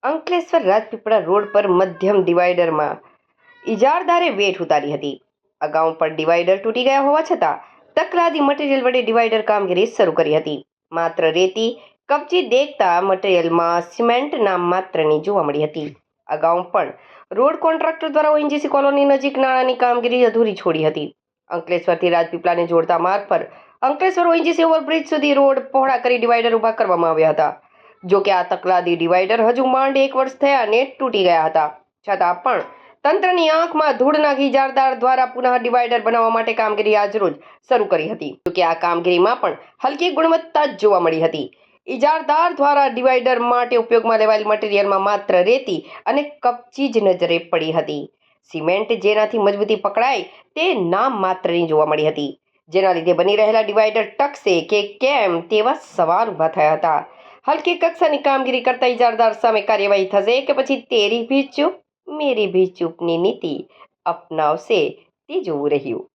Ankleshwar Rajpipla road પર મધ્યમ ડિવાઈડરમાં ઇજારદારે વેઠ ઉતારી હતી. અગાઉ પણ ડિવાઈડર તૂટી ગયા હોવા છતાં તકલાદી મટીરીયલ વડે ડિવાઈડર કામગીરી શરૂ કરી હતી. માત્ર રેતી કપચી દેખતા મટીરીયલમાં સિમેન્ટ નામ માત્રની જોવા મળી હતી. અગાઉ પણ રોડ કોન્ટ્રાક્ટર દ્વારા ઓએનજીસી કોલોની નજીક નાણાંની કામગીરી અધૂરી છોડી હતી. અંકલેશ્વરથી રાજપીપળાને જોડતા માર્ગ પર અંકલેશ્વર ઓએનજીસી ઓવરબ્રિજ સુધી રોડ પહોળા કરી ડિવાઈડર ઊભા કરવામાં આવ્યા હતા. જો કે આ તકલાદી ડિવાઈડર હજુ માંડ 1 વર્ષ થયા ને તૂટી ગયા હતા. છતાં પણ તંત્રની આંખમાં ધૂળ નાખી ઇજારદાર દ્વારા પુનઃ ડિવાઈડર બનાવવા માટે કામગીરી આજરોજ શરૂ કરી હતી. જો કે આ કામગીરીમાં પણ હલકી ગુણવત્તા જોવા મળી હતી. ઇજારદાર દ્વારા ડિવાઈડર માટે ઉપયોગમાં લેવાયેલ મટીરીયલમાં માત્ર રેતી અને કપચી જ નજરે પડી હતી. સિમેન્ટ જેનાથી મજબૂતી પકડાય તે નામ માત્રની જોવા મળી હતી. જેના લીધે બની રહેલા ડિવાઈડર ટકશે કે કેમ તેવા સવાલ ઊભા થયા હતા. હલકી કક્ષાની કામગીરી કરતા ઇજારદાર સામે કાર્યવાહી થશે કે પછી તેરી ભી ચૂપ મેરી ભી ચૂપની નીતિ અપનાવશે તે જોવું રહ્યું.